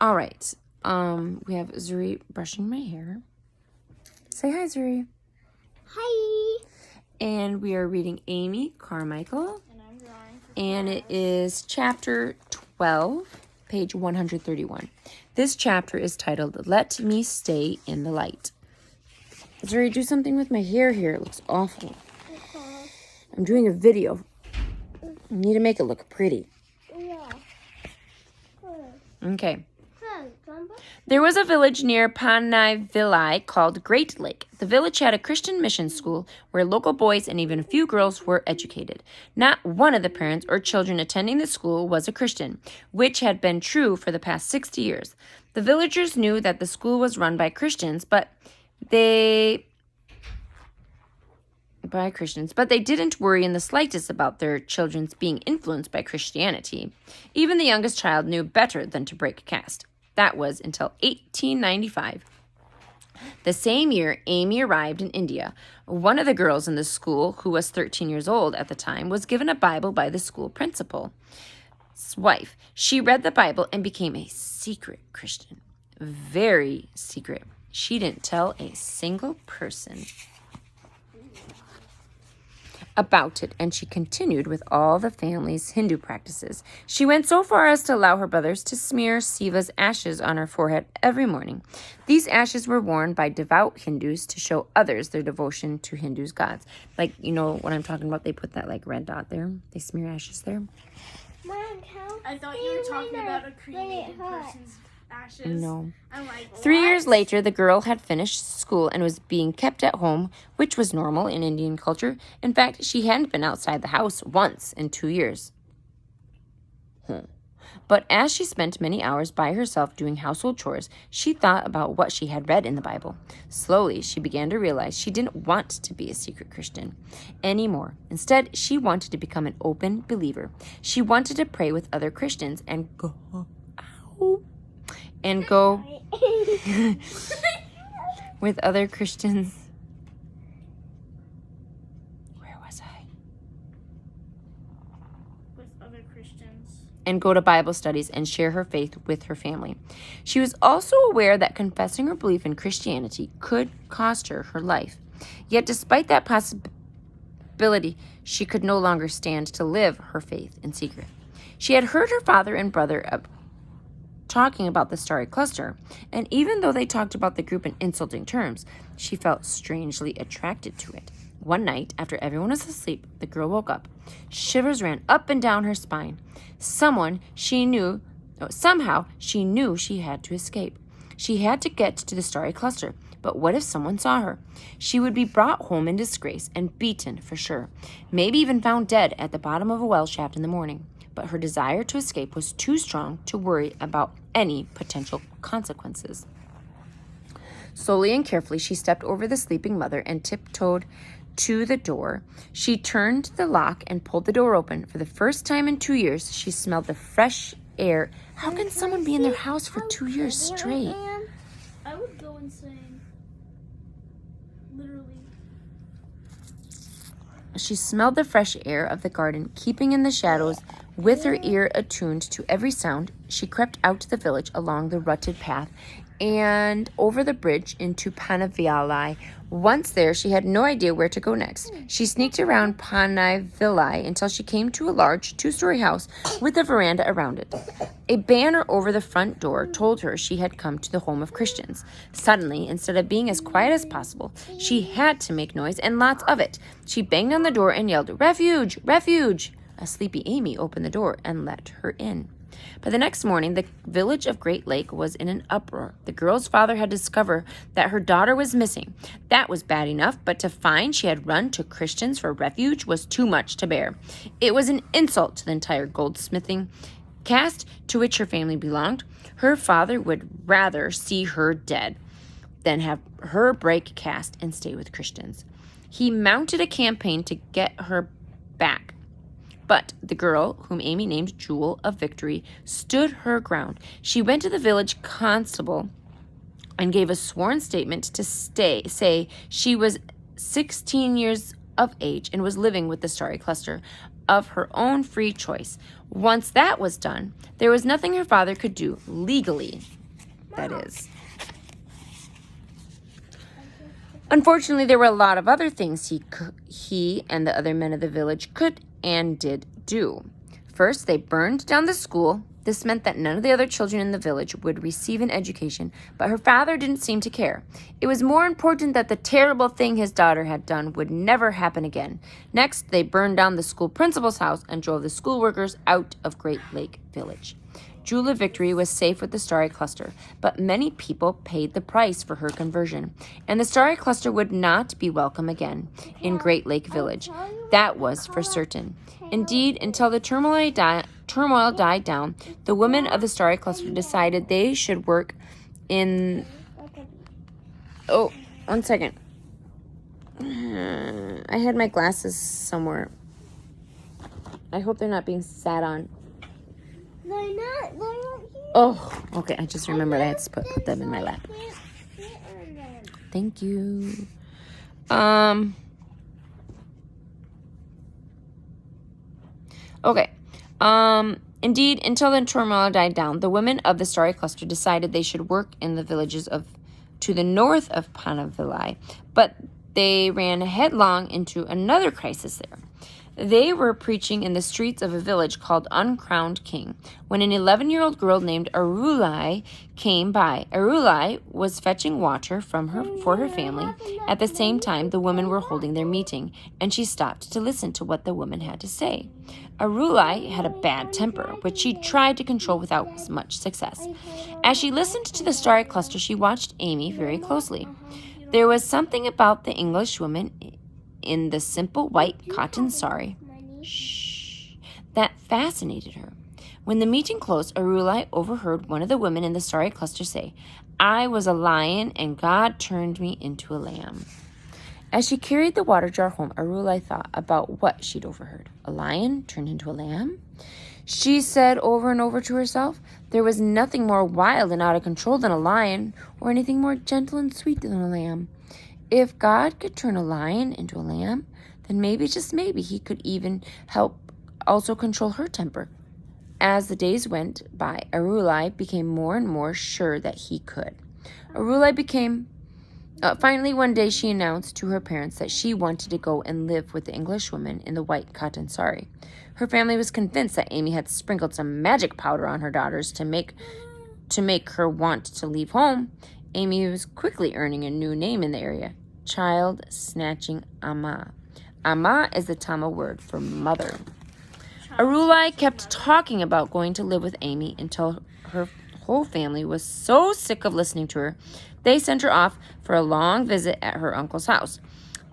All right. We have Zuri brushing my hair. Say hi, Zuri. Hi. And we are reading Amy Carmichael. And I'm drawing. And it is chapter 12, page 131. This chapter is titled, Let Me Stay in the Light. Zuri, do something with my hair here. It looks awful. I'm doing a video. I need to make it look pretty. Yeah. Okay. There was a village near Panay called Great Lake. The village had a Christian mission school where local boys and even a few girls were educated. Not one of the parents or children attending the school was a Christian, which had been true for the past 60 years. The villagers knew that the school was run by Christians, but they didn't worry in the slightest about their children's being influenced by Christianity. Even the youngest child knew better than to break caste. That was until 1895. The same year, Amy arrived in India. One of the girls in the school, who was 13 years old at the time, was given a Bible by the school principal's wife. She read the Bible and became a secret Christian. Very secret. She didn't tell a single person about it, and she continued with all the family's Hindu practices. She went so far as to allow her brothers to smear Siva's ashes on her forehead every morning. These ashes were worn by devout Hindus to show others their devotion to Hindus' gods. Like, you know what I'm talking about? They put that, like, red dot there. They smear ashes there. Mom, I thought you were talking about a cremated person's ashes. No. I'm like, what? 3 years later, the girl had finished school and was being kept at home, which was normal in Indian culture. In fact, she hadn't been outside the house once in 2 years. But as she spent many hours by herself doing household chores, she thought about what she had read in the Bible. Slowly, she began to realize she didn't want to be a secret Christian anymore. Instead, she wanted to become an open believer. She wanted to pray with other Christians and go with other Christians. Where was I? With other Christians. And go to Bible studies and share her faith with her family. She was also aware that confessing her belief in Christianity could cost her her life. Yet despite that possibility, she could no longer stand to live her faith in secret. She had heard her father and brother talking about the starry cluster, and even though they talked about the group in insulting terms, she felt strangely attracted to it. One night, after everyone was asleep, the girl woke up. Shivers ran up and down her spine. Somehow she knew she had to escape. She had to get to the starry cluster, but what if someone saw her? She would be brought home in disgrace and beaten for sure, maybe even found dead at the bottom of a well shaft in the morning. But her desire to escape was too strong to worry about any potential consequences. Slowly and carefully, she stepped over the sleeping mother and tiptoed to the door. She turned the lock and pulled the door open. For the first time in 2 years, she smelled the fresh air. How can someone be in their house for 2 years straight? I would go insane. Literally. She smelled the fresh air of the garden, keeping in the shadows. With her ear attuned to every sound, she crept out to the village along the rutted path and over the bridge into Panay. Once there, she had no idea where to go next. She sneaked around Panay until she came to a large 2-story house with a veranda around it. A banner over the front door told her she had come to the home of Christians. Suddenly, instead of being as quiet as possible, she had to make noise and lots of it. She banged on the door and yelled, "Refuge! Refuge!" A sleepy Amy opened the door and let her in. By the next morning, the village of Great Lake was in an uproar. The girl's father had discovered that her daughter was missing. That was bad enough, but to find she had run to Christians for refuge was too much to bear. It was an insult to the entire goldsmithing caste to which her family belonged. Her father would rather see her dead than have her break caste and stay with Christians. He mounted a campaign to get her back. But the girl, whom Amy named Jewel of Victory, stood her ground. She went to the village constable and gave a sworn statement to say she was 16 years of age and was living with the starry cluster of her own free choice. Once that was done, there was nothing her father could do legally, that is. Unfortunately, there were a lot of other things he and the other men of the village could and did do. First, they burned down the school. This meant that none of the other children in the village would receive an education, but her father didn't seem to care. It was more important that the terrible thing his daughter had done would never happen again. Next, they burned down the school principal's house and drove the school workers out of Great Lake Village. Jula Victory was safe with the Starry Cluster, but many people paid the price for her conversion, and the Starry Cluster would not be welcome again in Great Lake Village. That was for certain. Indeed, until the turmoil died down, the women of the Starry Cluster decided they should work in... Oh, 1 second. I had my glasses somewhere. I hope they're not being sat on. They're not. They're not here. Oh, okay. I just remembered I had to put them in my lap. Thank you. Okay. Indeed, until the turmoil died down, the women of the Starry Cluster decided they should work in the villages to the north of Panavillai, but they ran headlong into another crisis there. They were preaching in the streets of a village called Uncrowned King when an 11-year-old girl named Arulai came by. Arulai was fetching water for her family. At the same time, the women were holding their meeting, and she stopped to listen to what the woman had to say. Arulai had a bad temper, which she tried to control without much success. As she listened to the Starry Cluster, she watched Amy very closely. There was something about the English woman in the simple white cotton sari that fascinated her. When the meeting closed, Arulai overheard one of the women in the Starry Cluster say, "I was a lion and God turned me into a lamb." As she carried the water jar home, Arulai thought about what she'd overheard. A lion turned into a lamb? She said over and over to herself, there was nothing more wild and out of control than a lion, or anything more gentle and sweet than a lamb. If God could turn a lion into a lamb, then maybe, just maybe, he could even help also control her temper. As the days went by, Arulai became more and more sure that he could. Finally, one day she announced to her parents that she wanted to go and live with the Englishwoman in the white cotton sari. Her family was convinced that Amy had sprinkled some magic powder on her daughters to make her want to leave home. Amy was quickly earning a new name in the area, Child Snatching Amma. Amma is the Tamil word for mother. Arulai kept talking about going to live with Amy until her whole family was so sick of listening to her, they sent her off for a long visit at her uncle's house.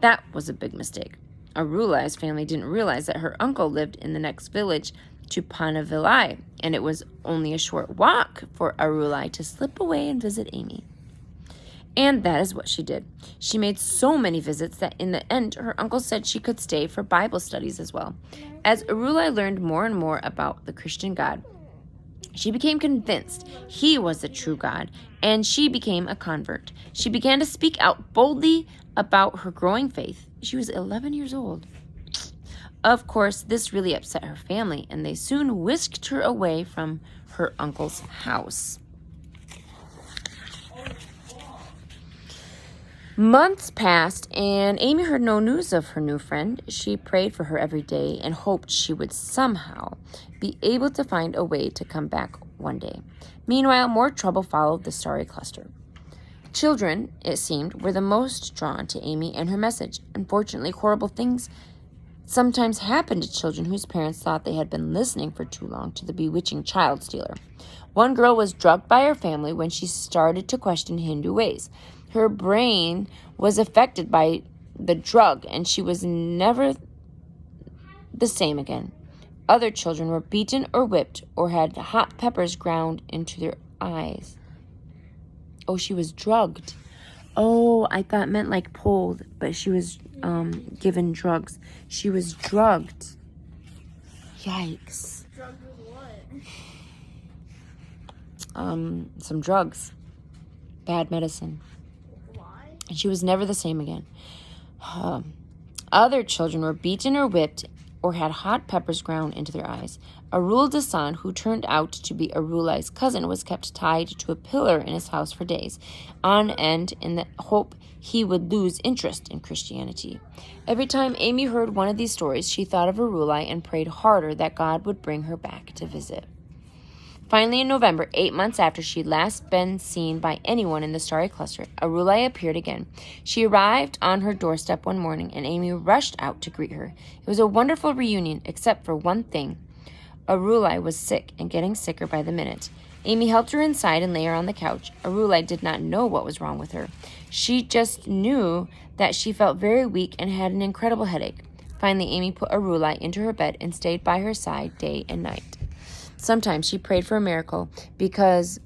That was a big mistake. Arulai's family didn't realize that her uncle lived in the next village to Panavillai, and it was only a short walk for Arulai to slip away and visit Amy. And that is what she did. She made so many visits that in the end, her uncle said she could stay for Bible studies as well. As Arulai learned more and more about the Christian God, she became convinced he was the true God, and she became a convert. She began to speak out boldly about her growing faith. She was 11 years old. Of course, this really upset her family, and they soon whisked her away from her uncle's house. Months passed, and Amy heard no news of her new friend. She prayed for her every day and hoped she would somehow be able to find a way to come back one day. Meanwhile, more trouble followed the Starry Cluster. Children, it seemed, were the most drawn to Amy and her message. Unfortunately, horrible things sometimes happened to children whose parents thought they had been listening for too long to the bewitching child stealer. One girl was drugged by her family when she started to question Hindu ways. Her brain was affected by the drug, and she was never the same again. Other children were beaten or whipped or had hot peppers ground into their eyes. Oh, she was drugged. Oh, I thought it meant like pulled, but she was given drugs. She was drugged. Yikes. Drugged with what? Some drugs. Bad medicine. And she was never the same again. Other children were beaten or whipped or had hot peppers ground into their eyes. Arul Dasan, who turned out to be Arulai's cousin, was kept tied to a pillar in his house for days on end in the hope he would lose interest in Christianity. Every time Amy heard one of these stories, she thought of Arulai and prayed harder that God would bring her back to visit. Finally, in November, 8 months after she'd last been seen by anyone in the starry cluster, Arulai appeared again. She arrived on her doorstep one morning, and Amy rushed out to greet her. It was a wonderful reunion, except for one thing. Arulai was sick and getting sicker by the minute. Amy helped her inside and lay her on the couch. Arulai did not know what was wrong with her. She just knew that she felt very weak and had an incredible headache. Finally, Amy put Arulai into her bed and stayed by her side day and night. Sometimes she prayed for a miracle because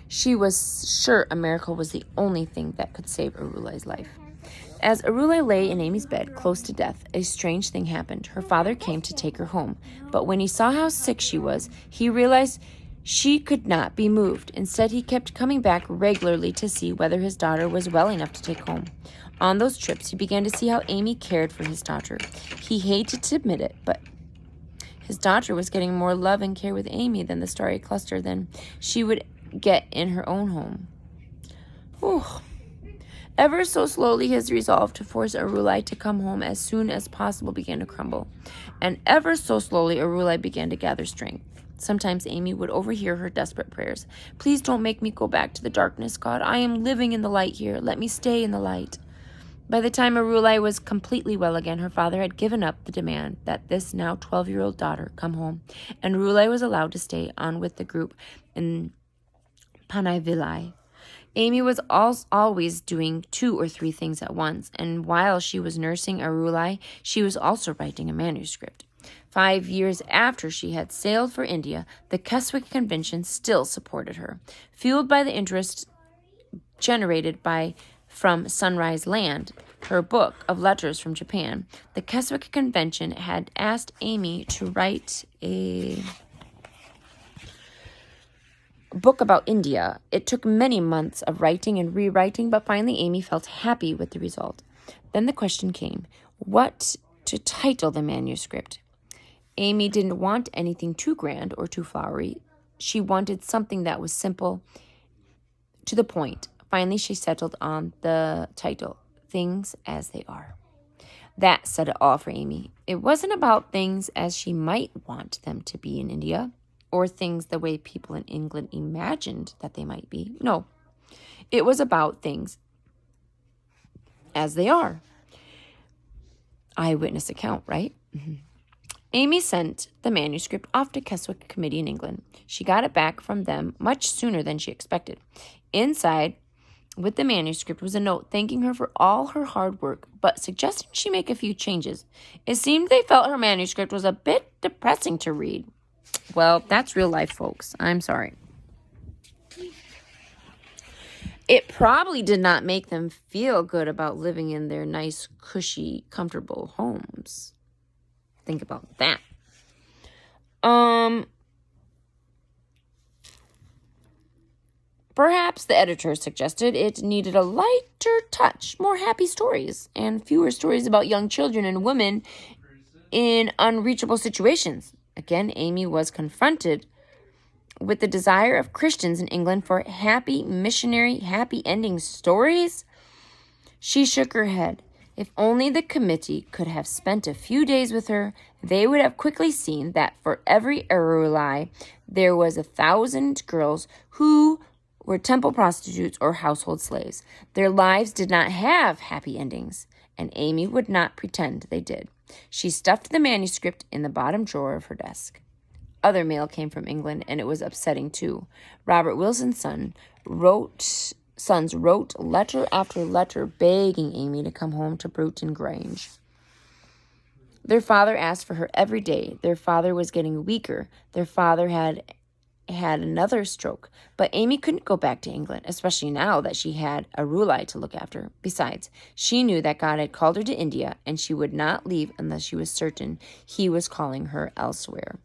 she was sure a miracle was the only thing that could save Arulai's life. As Arulai lay in Amy's bed, close to death, a strange thing happened. Her father came to take her home, but when he saw how sick she was, he realized she could not be moved. Instead, he kept coming back regularly to see whether his daughter was well enough to take home. On those trips, he began to see how Amy cared for his daughter. He hated to admit it, but his daughter was getting more love and care with Amy than the starry cluster than she would get in her own home. Whew. Ever so slowly, his resolve to force Arulai to come home as soon as possible began to crumble. And ever so slowly, Arulai began to gather strength. Sometimes Amy would overhear her desperate prayers. Please don't make me go back to the darkness, God. I am living in the light here. Let me stay in the light. By the time Arulai was completely well again, her father had given up the demand that this now 12-year-old daughter come home, and Arulai was allowed to stay on with the group in Panai. Amy was always doing 2 or 3 things at once, and while she was nursing Arulai, she was also writing a manuscript. 5 years after she had sailed for India, the Keswick Convention still supported her. Fueled by the interest generated from Sunrise Land, her book of letters from Japan, the Keswick Convention had asked Amy to write a book about India. It took many months of writing and rewriting, but finally Amy felt happy with the result. Then the question came, what to title the manuscript? Amy didn't want anything too grand or too flowery. She wanted something that was simple, to the point. Finally, she settled on the title, Things as They Are. That said it all for Amy. It wasn't about things as she might want them to be in India, or things the way people in England imagined that they might be. No, it was about things as they are. Eyewitness account, right? Mm-hmm. Amy sent the manuscript off to Keswick Committee in England. She got it back from them much sooner than she expected. Inside, with the manuscript, was a note thanking her for all her hard work, but suggesting she make a few changes. It seemed they felt her manuscript was a bit depressing to read. Well, that's real life, folks. I'm sorry. It probably did not make them feel good about living in their nice, cushy, comfortable homes. Think about that. Perhaps the editor suggested it needed a lighter touch, more happy stories, and fewer stories about young children and women in unreachable situations. Again, Amy was confronted with the desire of Christians in England for happy missionary, happy ending stories. She shook her head. If only the committee could have spent a few days with her, they would have quickly seen that for every Arulai, there was 1,000 girls who were temple prostitutes or household slaves. Their lives did not have happy endings, and Amy would not pretend they did. She stuffed the manuscript in the bottom drawer of her desk. Other mail came from England, and it was upsetting too. Robert Wilson's sons wrote letter after letter begging Amy to come home to Bruton Grange. Their father asked for her every day. Their father was getting weaker. Their father had another stroke, but Amy couldn't go back to England, especially now that she had Arulai to look after. Besides, she knew that God had called her to India, and she would not leave unless she was certain he was calling her elsewhere.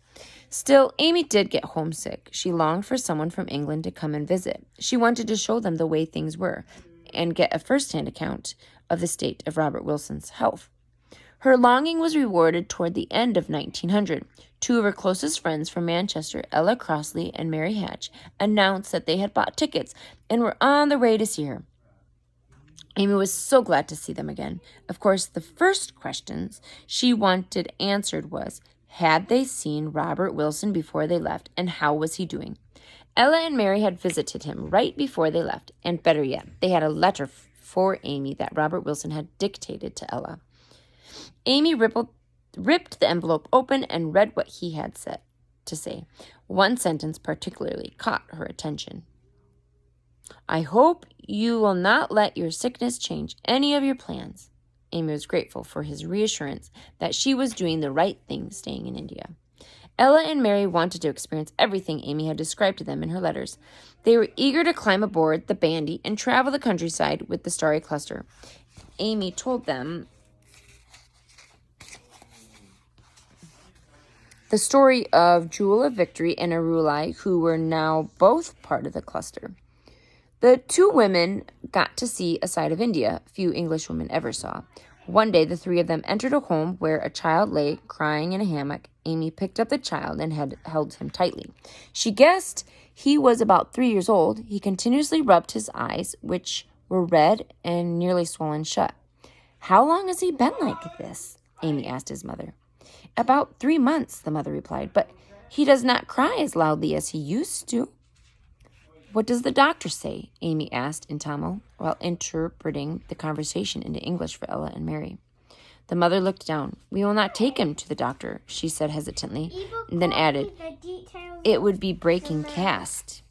Still, Amy did get homesick. She longed for someone from England to come and visit. She wanted to show them the way things were and get a first-hand account of the state of Robert Wilson's health. Her longing was rewarded toward the end of 1900. Two of her closest friends from Manchester, Ella Crossley and Mary Hatch, announced that they had bought tickets and were on their way to see her. Amy was so glad to see them again. Of course, the first questions she wanted answered was, had they seen Robert Wilson before they left, and how was he doing? Ella and Mary had visited him right before they left, and better yet, they had a letter for Amy that Robert Wilson had dictated to Ella. Amy ripped the envelope open and read what he had said to say. One sentence particularly caught her attention. I hope you will not let your sickness change any of your plans. Amy was grateful for his reassurance that she was doing the right thing staying in India. Ella and Mary wanted to experience everything Amy had described to them in her letters. They were eager to climb aboard the Bandy and travel the countryside with the Starry Cluster. Amy told them the story of Jewel of Victory and Arulai, who were now both part of the cluster. The two women got to see a side of India few English women ever saw. One day, the three of them entered a home where a child lay crying in a hammock. Amy picked up the child and held him tightly. She guessed he was about 3 years old. He continuously rubbed his eyes, which were red and nearly swollen shut. How long has he been like this? Amy asked his mother. About 3 months, the mother replied, but he does not cry as loudly as he used to. What does the doctor say? Amy asked in Tamil while interpreting the conversation into English for Ella and Mary. The mother looked down. We will not take him to the doctor, she said hesitantly, and then added, it would be breaking caste.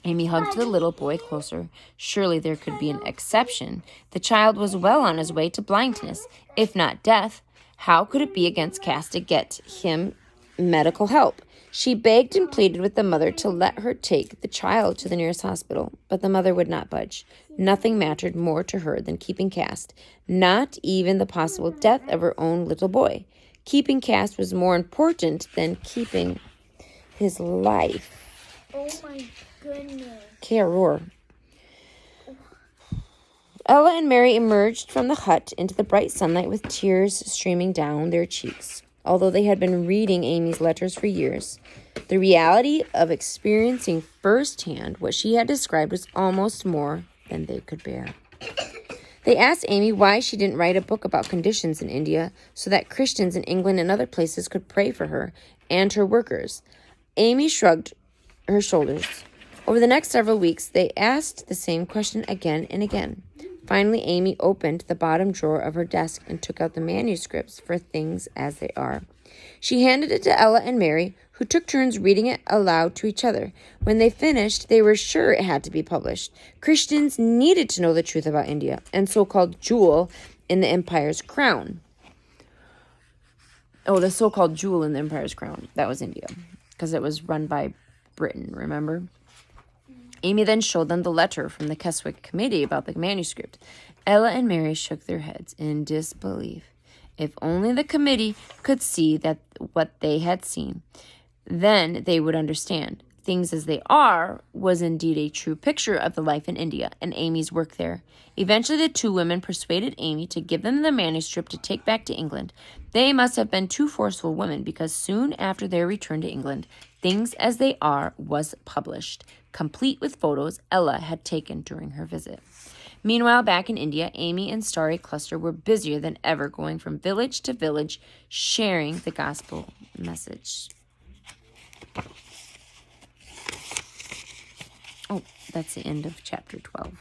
Amy hugged the little boy closer. Surely there could be an exception. The child was well on his way to blindness, if not death. How could it be against caste to get him medical help? She begged and pleaded with the mother to let her take the child to the nearest hospital, but the mother would not budge. Nothing mattered more to her than keeping caste, not even the possible death of her own little boy. Keeping caste was more important than keeping his life. Oh my goodness. Caror. Ella and Mary emerged from the hut into the bright sunlight with tears streaming down their cheeks. Although they had been reading Amy's letters for years, the reality of experiencing firsthand what she had described was almost more than they could bear. They asked Amy why she didn't write a book about conditions in India so that Christians in England and other places could pray for her and her workers. Amy shrugged her shoulders. Over the next several weeks, they asked the same question again and again. Finally, Amy opened the bottom drawer of her desk and took out the manuscripts for Things as They Are. She handed it to Ella and Mary, who took turns reading it aloud to each other. When they finished, they were sure it had to be published. Christians needed to know the truth about India and so-called jewel in the empire's crown. Oh, the so-called jewel in the empire's crown. That was India, because it was run by Britain, remember? Amy then showed them the letter from the Keswick Committee about the manuscript. Ella and Mary shook their heads in disbelief. If only the committee could see that what they had seen, then they would understand. Things as They Are was indeed a true picture of the life in India and Amy's work there. Eventually, the two women persuaded Amy to give them the manuscript to take back to England. They must have been two forceful women because soon after their return to England, Things as They Are was published, complete with photos Ella had taken during her visit. Meanwhile, back in India, Amy and Starry Cluster were busier than ever, going from village to village, sharing the gospel message. Oh, that's the end of chapter 12.